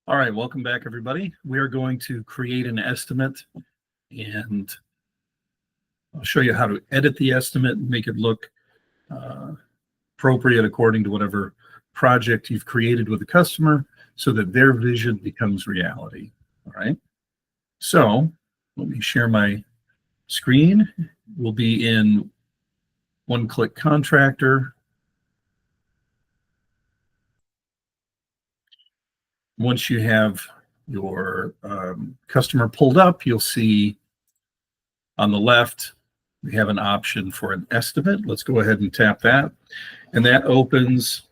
All right, welcome back, everybody. We are going to create an estimate, and I'll show you how to edit the estimate and make it look appropriate according to whatever project you've created with the customer so that their vision becomes reality. All right, so let me share my screen. We'll be in one-click Contractor. Once you have your customer pulled up, you'll see on the left, we have an option for an estimate. Let's go ahead and tap that. And that opens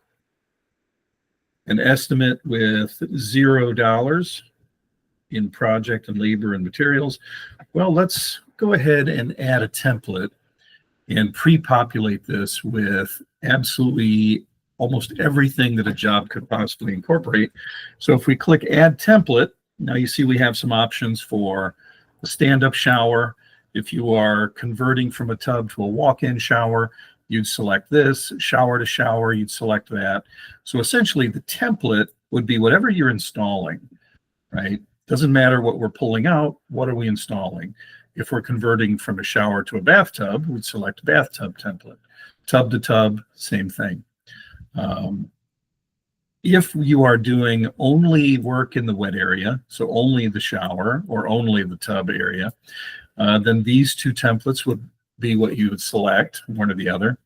an estimate with $0 in project and labor and materials. Well, let's go ahead and add a template and pre-populate this with absolutely almost everything that a job could possibly incorporate. So if we click Add Template, now you see we have some options for a stand-up shower. If you are converting from a tub to a walk-in shower, you'd select this. Shower to shower, you'd select that. So essentially the template would be whatever you're installing, right? Doesn't matter what we're pulling out, what are we installing? If we're converting from a shower to a bathtub, we'd select bathtub template. Tub to tub, same thing. If you are doing only work in the wet area, so only the shower or only the tub area, then these two templates would be what you would select, one or the other.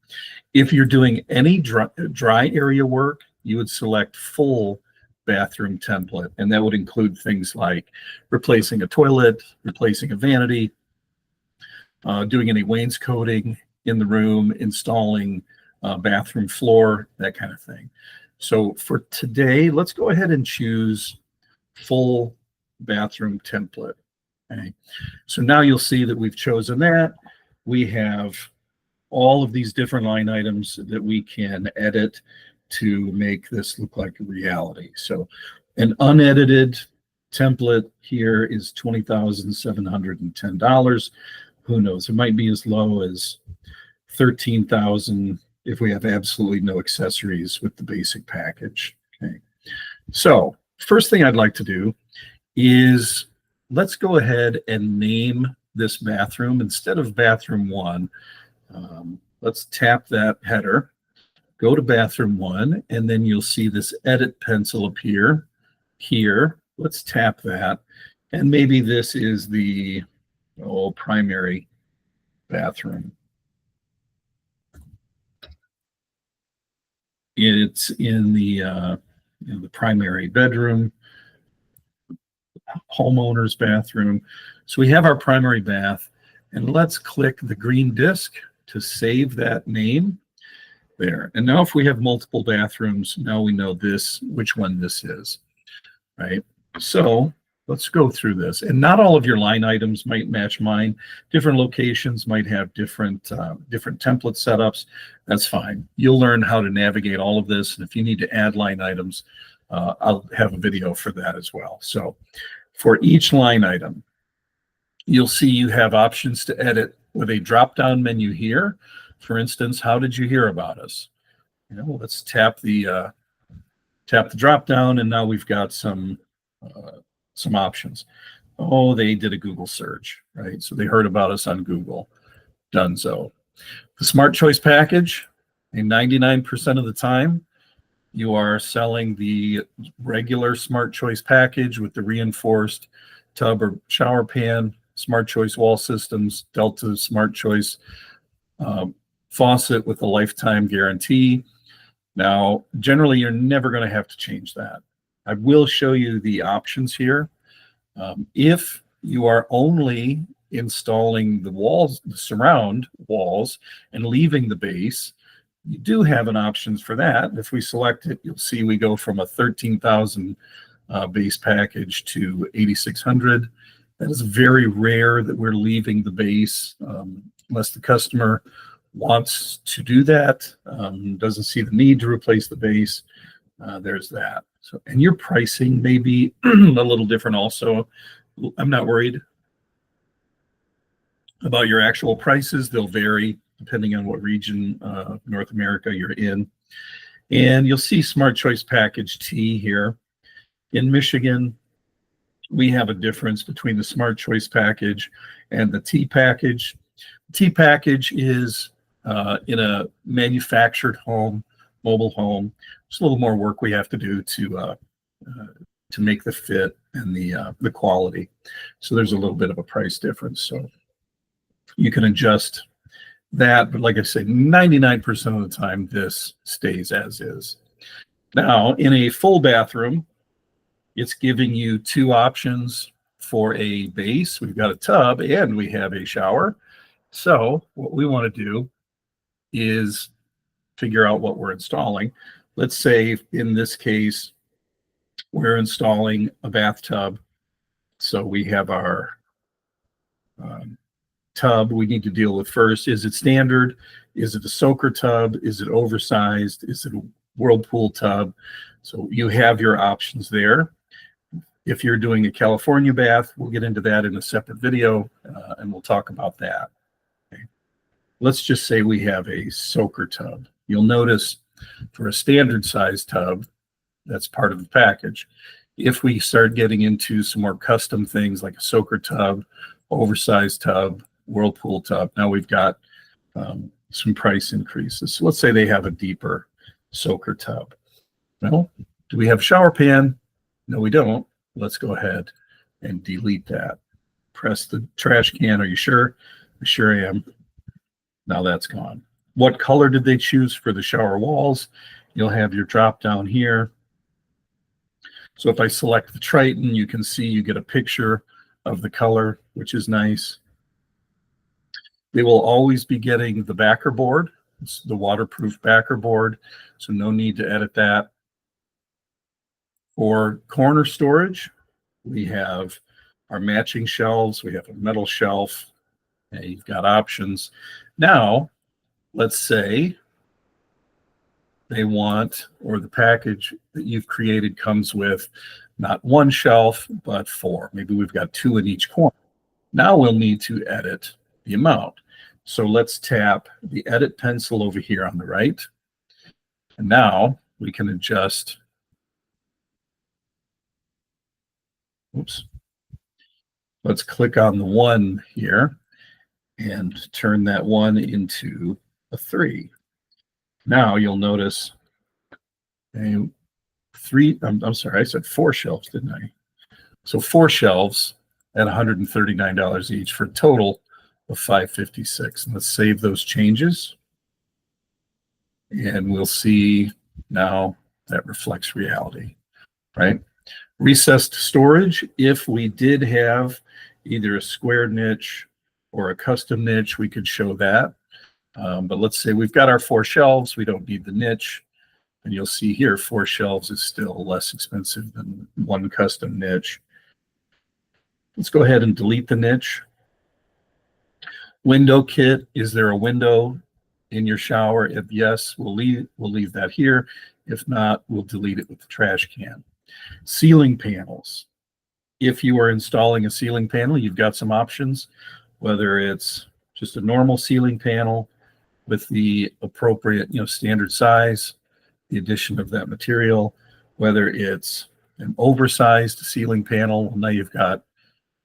If you're doing any dry area work, you would select full bathroom template, and that would include things like replacing a toilet, replacing a vanity, doing any wainscoting in the room, installing bathroom floor, that kind of thing. So for today, let's go ahead and choose full bathroom template. Okay. So now you'll see that we've chosen that. We have all of these different line items that we can edit to make this look like a reality. So an unedited template here is $20,710. Who knows? It might be as low as $13,000 if we have absolutely no accessories with the basic package. Okay. So first thing I'd like to do is let's go ahead and name this bathroom. Instead of bathroom 1, let's tap that header, go to bathroom 1, and then you'll see this edit pencil appear here. Let's tap that. And maybe this is the primary bathroom. It's in the primary bedroom, homeowner's bathroom. So we have our primary bath, and let's click the green disc to save that name there. And now if we have multiple bathrooms, now we know which one this is, right? So let's go through this. And not all of your line items might match mine. Different locations might have different template setups. That's fine. You'll learn how to navigate all of this. And if you need to add line items, I'll have a video for that as well. So for each line item, you'll see you have options to edit with a drop-down menu here. For instance, how did you hear about us? Let's tap the drop-down, and now we've got some options. Oh, they did a Google search, right? So they heard about us on Google. Donezo. The Smart Choice package, 99% of the time, you are selling the regular Smart Choice package with the reinforced tub or shower pan, Smart Choice wall systems, Delta Smart Choice faucet with a lifetime guarantee. Now, generally, you're never going to have to change that. I will show you the options here. If you are only installing the walls, the surround walls, and leaving the base, you do have an options for that. If we select it, you'll see we go from a 13,000 base package to 8,600. That is very rare that we're leaving the base unless the customer wants to do that, doesn't see the need to replace the base. There's that. So, and your pricing may be a little different also. I'm not worried about your actual prices. They'll vary depending on what region of North America you're in. And you'll see Smart Choice Package T here. In Michigan, we have a difference between the Smart Choice package and the T package. T package is in a manufactured home, mobile home. There's a little more work we have to do to make the fit and the quality. So there's a little bit of a price difference. So you can adjust that, but like I say, 99% of the time this stays as is. Now, in a full bathroom, it's giving you two options for a base. We've got a tub and we have a shower. So what we want to do is figure out what we're installing. Let's say in this case, we're installing a bathtub. So we have our tub we need to deal with first. Is it standard? Is it a soaker tub? Is it oversized? Is it a whirlpool tub? So you have your options there. If you're doing a California bath, we'll get into that in a separate video, and we'll talk about that. Okay. Let's just say we have a soaker tub. You'll notice for a standard size tub, that's part of the package. If we start getting into some more custom things like a soaker tub, oversized tub, whirlpool tub, now we've got some price increases. So let's say they have a deeper soaker tub. Well, do we have a shower pan? No, we don't. Let's go ahead and delete that. Press the trash can. Are you sure? I sure am. Now that's gone. What color did they choose for the shower walls? You'll have your drop down here. So if I select the Triton, you can see you get a picture of the color, which is nice. They will always be getting the backer board. It's the waterproof backer board, so no need to edit that. For corner storage, we have our matching shelves. We have a metal shelf. And you've got options. Now, let's say they want, or the package that you've created comes with not one shelf, but four. Maybe we've got two in each corner. Now we'll need to edit the amount. So let's tap the edit pencil over here on the right. And now we can adjust. Oops. Let's click on the 1 here and turn that 1 into a 3. Now you'll notice a 3, I'm sorry, I said 4 shelves, didn't I? So 4 shelves at $139 each for a total of $556. And let's save those changes. And we'll see now that reflects reality, right? Recessed storage, if we did have either a square niche or a custom niche, we could show that. But let's say we've got our 4 shelves, we don't need the niche. And you'll see here, 4 shelves is still less expensive than 1 custom niche. Let's go ahead and delete the niche. Window kit, is there a window in your shower? If yes, we'll leave that here. If not, we'll delete it with the trash can. Ceiling panels. If you are installing a ceiling panel, you've got some options, whether it's just a normal ceiling panel with the appropriate, standard size, the addition of that material, whether it's an oversized ceiling panel. Well, now you've got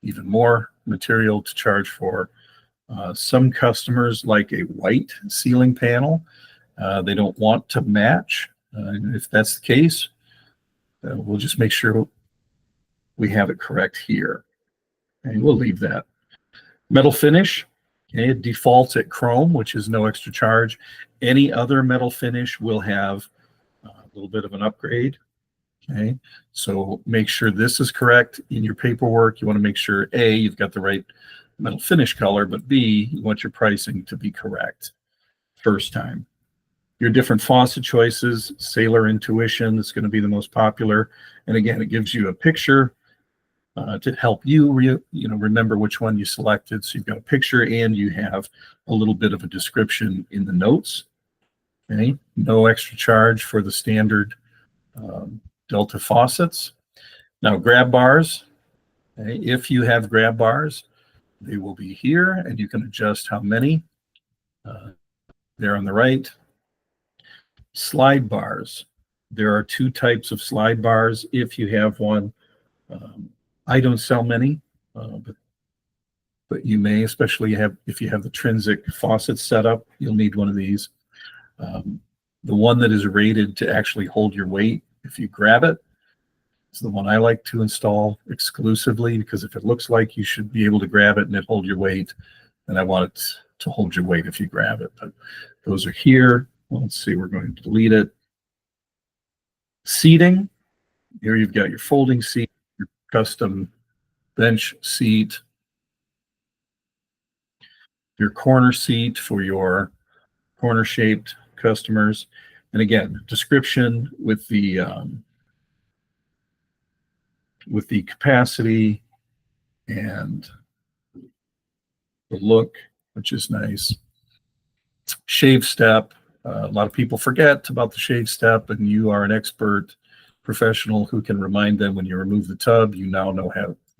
even more material to charge for. Some customers like a white ceiling panel. They don't want to match. If that's the case, we'll just make sure we have it correct here. And we'll leave that. Metal finish, okay, it defaults at chrome, which is no extra charge. Any other metal finish will have a little bit of an upgrade. Okay, so make sure this is correct in your paperwork. You want to make sure A, you've got the right metal finish color, but B, you want your pricing to be correct first time. Your different faucet choices, Sailor Intuition is going to be the most popular. And again, it gives you a picture to help you remember which one you selected. So you've got a picture and you have a little bit of a description in the notes. Okay, no extra charge for the standard Delta faucets. Now grab bars, okay, if you have grab bars, they will be here and you can adjust how many. There on the right. Slide bars. There are two types of slide bars if you have one. I don't sell many, but you may, especially if you have the Trinsic faucet set up, you'll need one of these. The one that is rated to actually hold your weight, if you grab it, is the one I like to install exclusively, because if it looks like you should be able to grab it and it hold your weight, then I want it to hold your weight if you grab it. But those are here. Well, let's see, we're going to delete it. Seating. Here you've got your folding seat, your custom bench seat, your corner seat for your corner-shaped customers. And again, description with the capacity and the look, which is nice. Shave step. A lot of people forget about the shave step, and you are an expert professional who can remind them when you remove the tub, you now no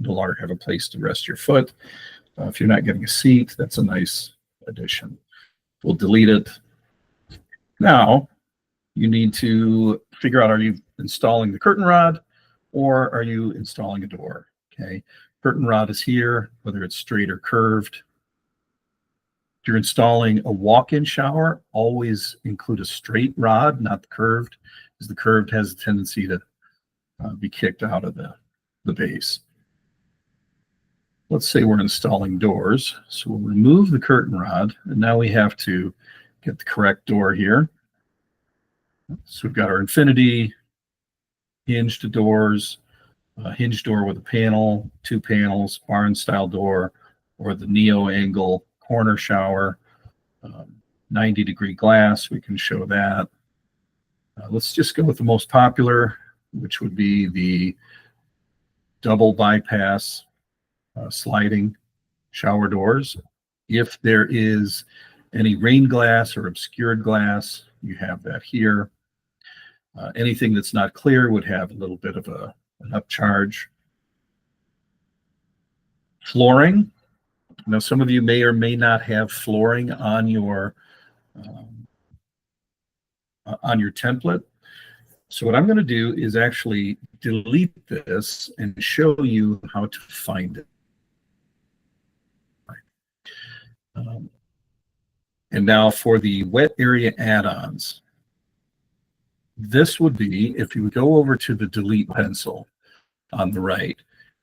longer have a place to rest your foot. If you're not getting a seat, that's a nice addition. We'll delete it. Now, you need to figure out, are you installing the curtain rod or are you installing a door? Okay, curtain rod is here, whether it's straight or curved. If you're installing a walk-in shower, always include a straight rod, not the curved, because the curved has a tendency to be kicked out of the base. Let's say we're installing doors. So we'll remove the curtain rod, and now we have to get the correct door here. So we've got our infinity hinged doors, hinge door with a panel, two panels, barn style door, or the neo angle corner shower, 90-degree glass. We can show that. Let's just go with the most popular, which would be the double bypass sliding shower doors. If there is any rain glass or obscured glass, you have that here. Anything that's not clear would have a little bit of an upcharge. Flooring. Now, some of you may or may not have flooring on your template. So what I'm going to do is actually delete this and show you how to find it. And now for the wet area add-ons, this would be, if you go over to the delete pencil on the right,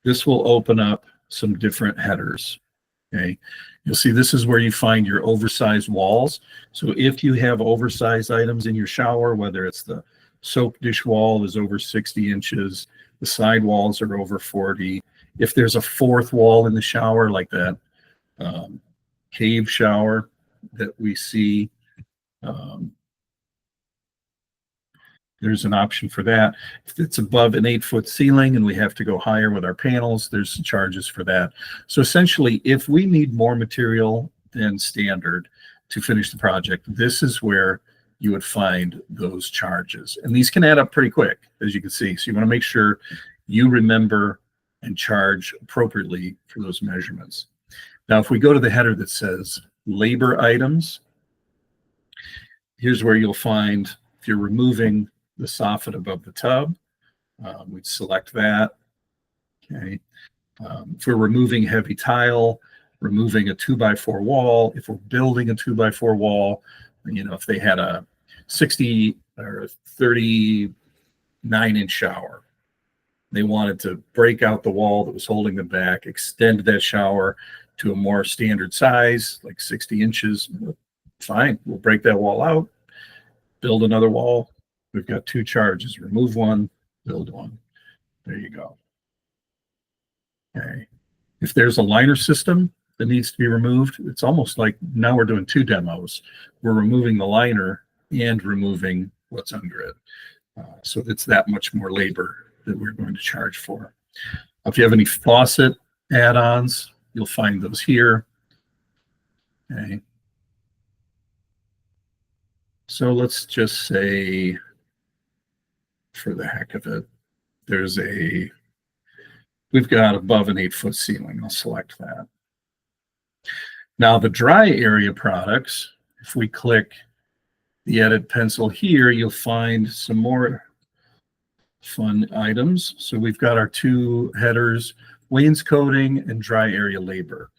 this will open up some different headers. Okay, you'll see this is where you find your oversized walls. So if you have oversized items in your shower, whether it's the soap dish wall is over 60 inches, the side walls are over 40. If there's a fourth wall in the shower, like that cave shower that we see, there's an option for that. If it's above an 8-foot ceiling and we have to go higher with our panels, there's charges for that. So essentially, if we need more material than standard to finish the project, this is where you would find those charges. And these can add up pretty quick, as you can see. So you want to make sure you remember and charge appropriately for those measurements. Now, if we go to the header that says labor items, here's where you'll find, if you're removing the soffit above the tub, we'd select that. Okay. If we're removing heavy tile, removing a 2x4 wall, if we're building a 2x4 wall, you know, if they had a 60 or 39-inch shower, they wanted to break out the wall that was holding them back, extend that shower to a more standard size, like 60 inches, fine, we'll break that wall out, build another wall. We've got two charges, remove one, build one. There you go. Okay. If there's a liner system that needs to be removed, it's almost like now we're doing two demos. We're removing the liner and removing what's under it. So it's that much more labor that we're going to charge for. If you have any faucet add-ons, you'll find those here. Okay. So let's just say, for the heck of it, we've got above an 8-foot ceiling. I'll select that. Now the dry area products, if we click the edit pencil here, you'll find some more fun items. So we've got our two headers, wainscoting and dry area labor.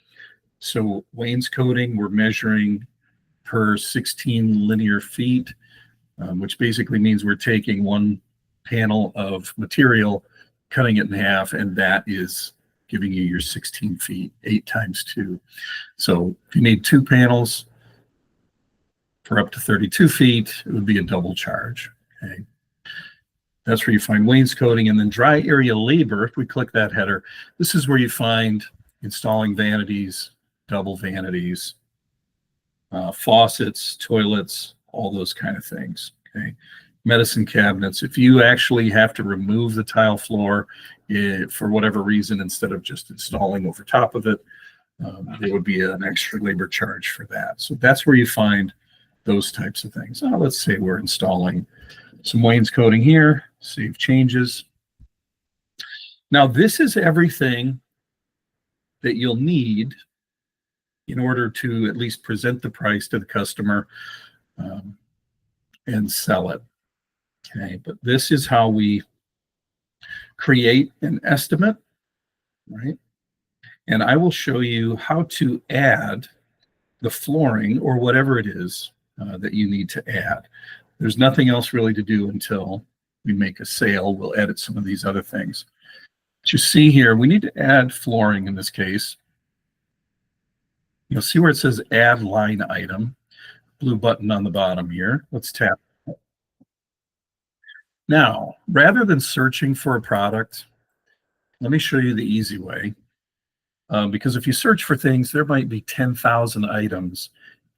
So wainscoting, we're measuring per 16 linear feet, which basically means we're taking one panel of material, cutting it in half, and that is giving you your 16 feet, 8 times 2. So if you need 2 panels for up to 32 feet, it would be a double charge. Okay. That's where you find wainscoting. And then dry area labor, if we click that header, this is where you find installing vanities, double vanities, faucets, toilets, all those kind of things. Okay. Medicine cabinets. If you actually have to remove the tile floor for whatever reason, instead of just installing over top of it, there would be an extra labor charge for that. So that's where you find those types of things. Now, let's say we're installing some wainscoting here, save changes. Now, this is everything that you'll need in order to at least present the price to the customer and sell it. Okay, but this is how we create an estimate, right? And I will show you how to add the flooring or whatever it is that you need to add. There's nothing else really to do until we make a sale. We'll edit some of these other things. But you see here, we need to add flooring in this case. You'll see where it says add line item, blue button on the bottom here. Let's tap. Now, rather than searching for a product, let me show you the easy way. Because if you search for things, there might be 10,000 items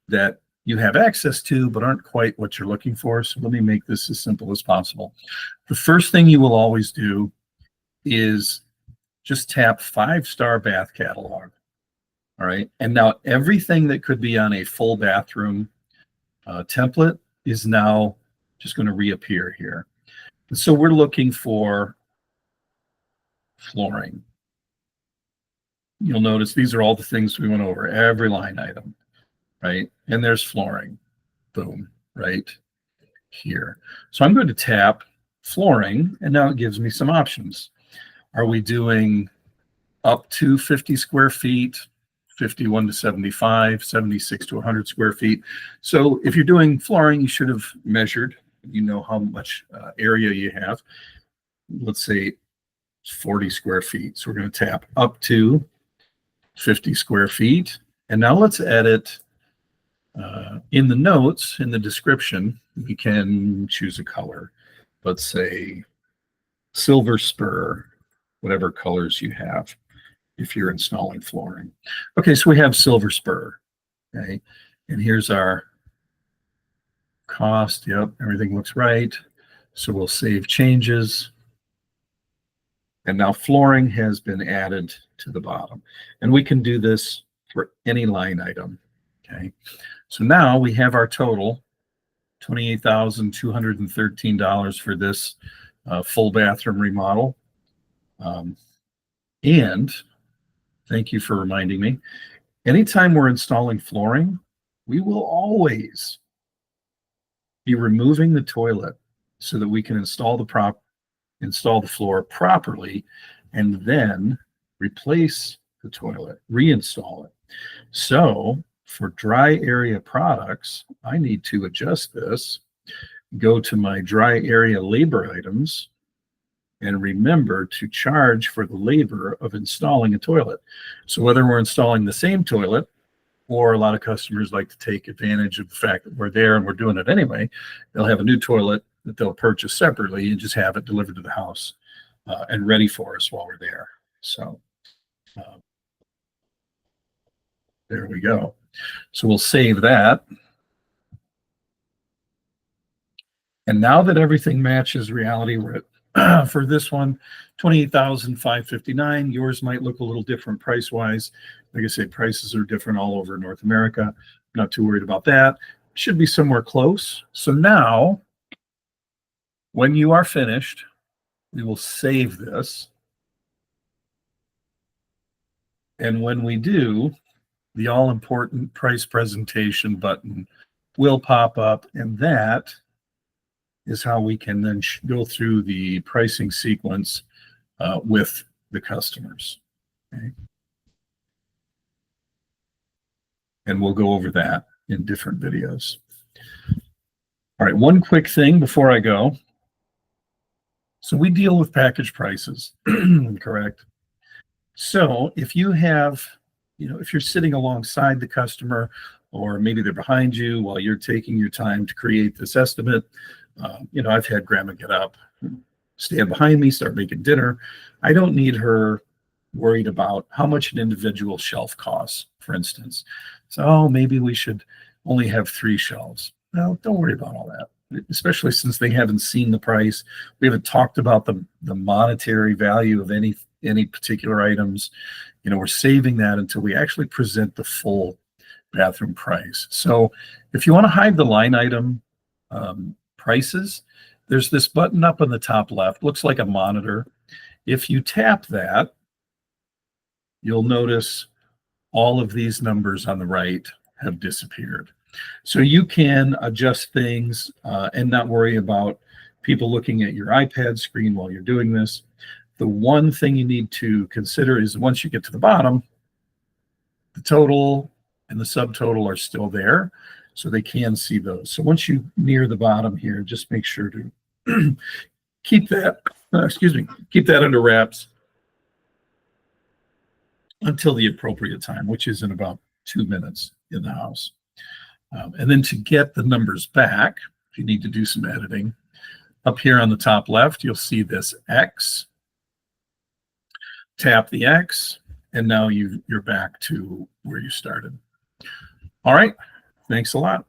that you have access to, but aren't quite what you're looking for. So let me make this as simple as possible. The first thing you will always do is just tap 5-star bath catalog. All right. And now everything that could be on a full bathroom template is now just going to reappear here. And so we're looking for flooring. You'll notice these are all the things we went over, every line item, right? And there's flooring, boom, right here. So I'm going to tap flooring, and now it gives me some options. Are we doing up to 50 square feet, 51 to 75, 76 to 100 square feet? So if you're doing flooring, you should have measured, you know how much area you have. Let's say 40 square feet. So we're going to tap up to 50 square feet. And now let's edit in the notes, in the description, we can choose a color. Let's say silver spur, whatever colors you have if you're installing flooring. Okay, so we have silver spur. Okay, and here's our cost. Yep, everything looks right. So we'll save changes. And now flooring has been added to the bottom. And we can do this for any line item. Okay. So now we have our total, $28,213 for this full bathroom remodel. And thank you for reminding me, anytime we're installing flooring, we will always be removing the toilet so that we can install the floor properly and then replace the toilet, reinstall it. So for dry area products, I need to adjust this, go to my dry area labor items, and remember to charge for the labor of installing a toilet. So whether we're installing the same toilet, or a lot of customers like to take advantage of the fact that we're there and we're doing it anyway, they'll have a new toilet that they'll purchase separately and just have it delivered to the house and ready for us while we're there. So there we go. So we'll save that. And now that everything matches reality, we're at, for this one, $28,559. Yours might look a little different price-wise. Like I said, prices are different all over North America. I'm not too worried about that. Should be somewhere close. So now, when you are finished, we will save this. And when we do, the all-important price presentation button will pop up, and that is how we can then go through the pricing sequence with the customers. Okay? And we'll go over that in different videos. All right, one quick thing before I go. So we deal with package prices, correct? So if you have, if you're sitting alongside the customer, or maybe they're behind you while you're taking your time to create this estimate, I've had grandma get up, stand behind me, start making dinner. I don't need her worried about how much an individual shelf costs, for instance. So maybe we should only have 3 shelves. Well, don't worry about all that, especially since they haven't seen the price. We haven't talked about the monetary value of any particular items. We're saving that until we actually present the full bathroom price. So if you want to hide the line item prices, there's this button up on the top left, looks like a monitor. If you tap that, you'll notice all of these numbers on the right have disappeared. So you can adjust things and not worry about people looking at your iPad screen while you're doing this. The one thing you need to consider is once you get to the bottom, the total and the subtotal are still there, so they can see those. So once you near the bottom here, just make sure to keep that, keep that under wraps until the appropriate time, which is in about 2 minutes in the house. And then to get the numbers back, if you need to do some editing, up here on the top left, you'll see this X. Tap the X, and now you're back to where you started. All right, thanks a lot.